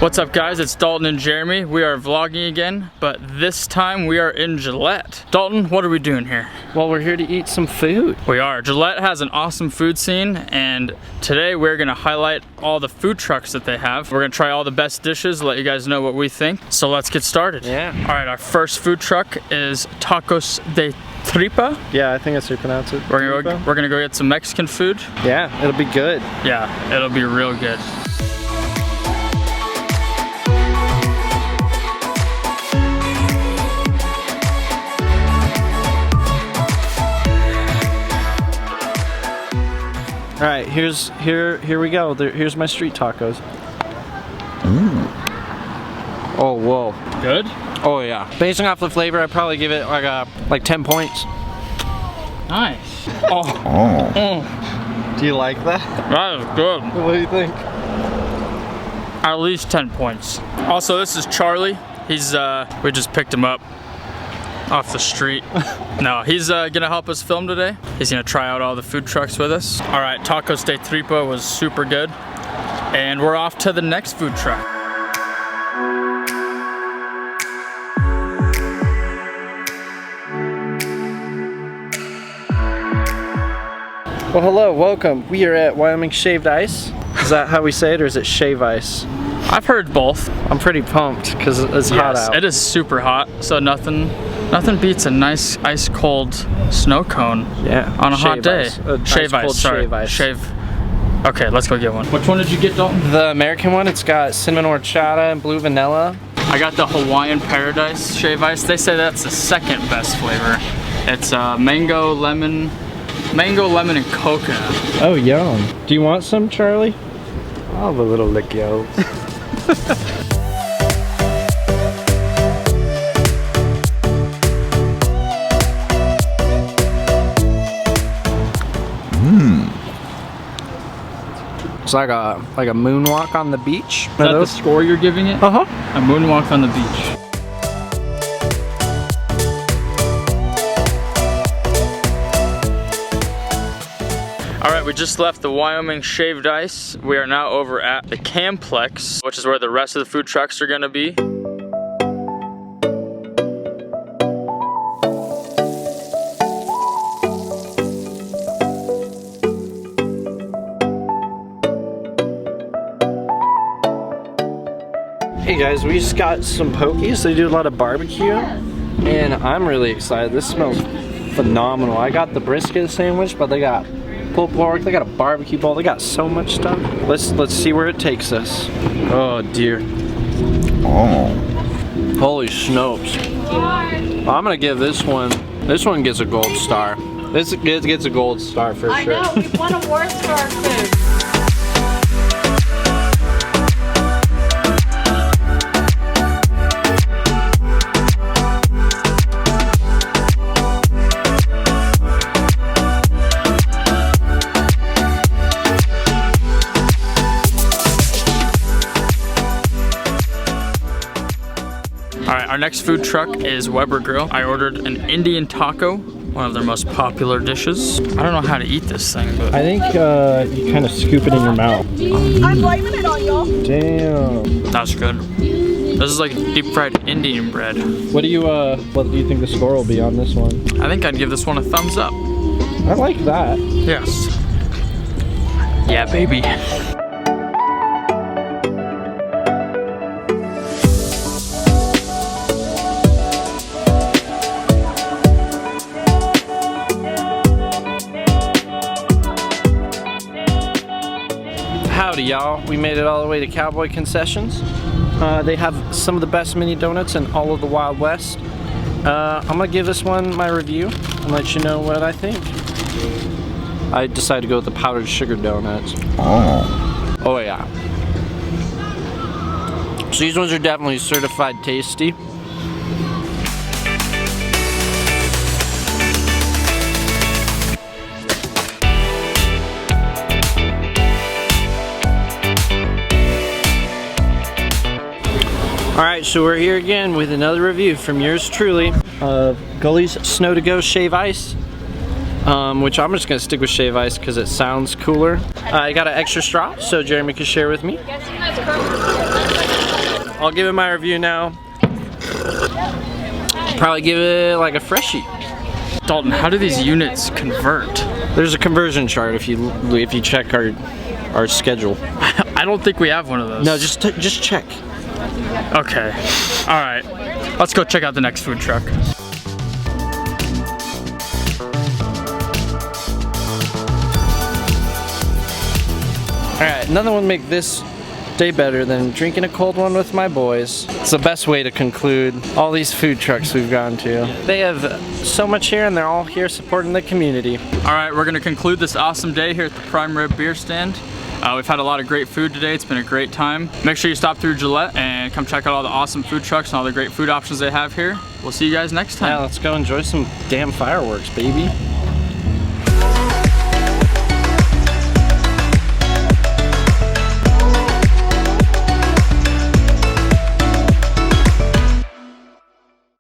What's up guys, it's Dalton and Jeremy. We are vlogging again, but this time we are in Gillette. Dalton, what are we doing here? Well, we're here to eat some food. We are. Gillette has an awesome food scene, and today we're gonna highlight all the food trucks that they have. We're gonna try all the best dishes, let you guys know what we think. So let's get started. Yeah. All right, our first food truck is Tacos de Tripa. Yeah, I think that's how you pronounce it. We're gonna go get some Mexican food. Yeah, it'll be good. Yeah, it'll be real good. All right, here we go. Here's my street tacos. Oh, whoa. Good? Oh yeah. Basing off the flavor, I'd probably give it like 10 points. Nice. Do you like that? That is good. What do you think? At least 10 points. Also, this is Charlie. He's, we just picked him up off the street. No, he's gonna help us film today. He's gonna try out all the food trucks with us. All right, Tacos de Tripa was super good. And we're off to the next food truck. Well, hello, welcome. We are at Wyoming Shaved Ice. Is that how we say it, or is it Shave Ice? I've heard both. I'm pretty pumped because it's hot out. It is super hot, so nothing beats a nice ice cold snow cone. Yeah. On a hot day. Shave ice. Sorry. Shave ice. Shave. Okay, let's go get one. Which one did you get, Dalton? The American one. It's got cinnamon horchata and blue vanilla. I got the Hawaiian Paradise Shave Ice. They say that's the second best flavor. It's mango, lemon, and coconut. Oh, yum. Do you want some, Charlie? I'll have a little lick, yo. It's like a moonwalk on the beach. Is that the score you're giving it? Uh-huh. A moonwalk on the beach. All right, we just left the Wyoming Shaved Ice. We are now over at the Camplex, which is where the rest of the food trucks are gonna be. Hey guys, we just got some Pokies. They do a lot of barbecue, and I'm really excited. This smells phenomenal. I got the brisket sandwich, but they got pulled pork, they got a barbecue bowl, they got so much stuff. Let's see where it takes us. Oh dear. Oh. Holy snopes. I'm gonna give this one gets a gold star. This gets a gold star for sure. I know, we've won awards for our food. Our next food truck is Weber Grill. I ordered an Indian taco, one of their most popular dishes. I don't know how to eat this thing, but I think you kind of scoop it in your mouth. I'm blaming it on y'all. Damn. that's good. This is like deep fried Indian bread. What do you think the score will be on this one? I think I'd give this one a thumbs up. I like that. Yes. Yeah, baby. Howdy y'all, we made it all the way to Cowboy Concessions. They have some of the best mini donuts in all of the Wild West. I'm gonna give this one my review and let you know what I think. I decided to go with the powdered sugar donuts. Oh yeah. So these ones are definitely certified tasty. Alright, so we're here again with another review from yours truly of Gully's Snow to Go Shave Ice. Which I'm just gonna stick with Shave Ice because it sounds cooler. I got an extra straw so Jeremy can share with me. I'll give it my review now. Probably give it like a freshie. Dalton, how do these units convert? There's a conversion chart if you check our schedule. I don't think we have one of those. No, just check. Okay. All right. Let's go check out the next food truck. Alright, nothing would make this day better than drinking a cold one with my boys. It's the best way to conclude all these food trucks we've gone to. They have so much here and they're all here supporting the community. All right, we're gonna conclude this awesome day here at the Prime Rib Beer Stand. We've had a lot of great food today. It's been a great time. Make sure you stop through Gillette and come check out all the awesome food trucks and all the great food options they have here. We'll see you guys next time. Yeah, let's go enjoy some damn fireworks, baby.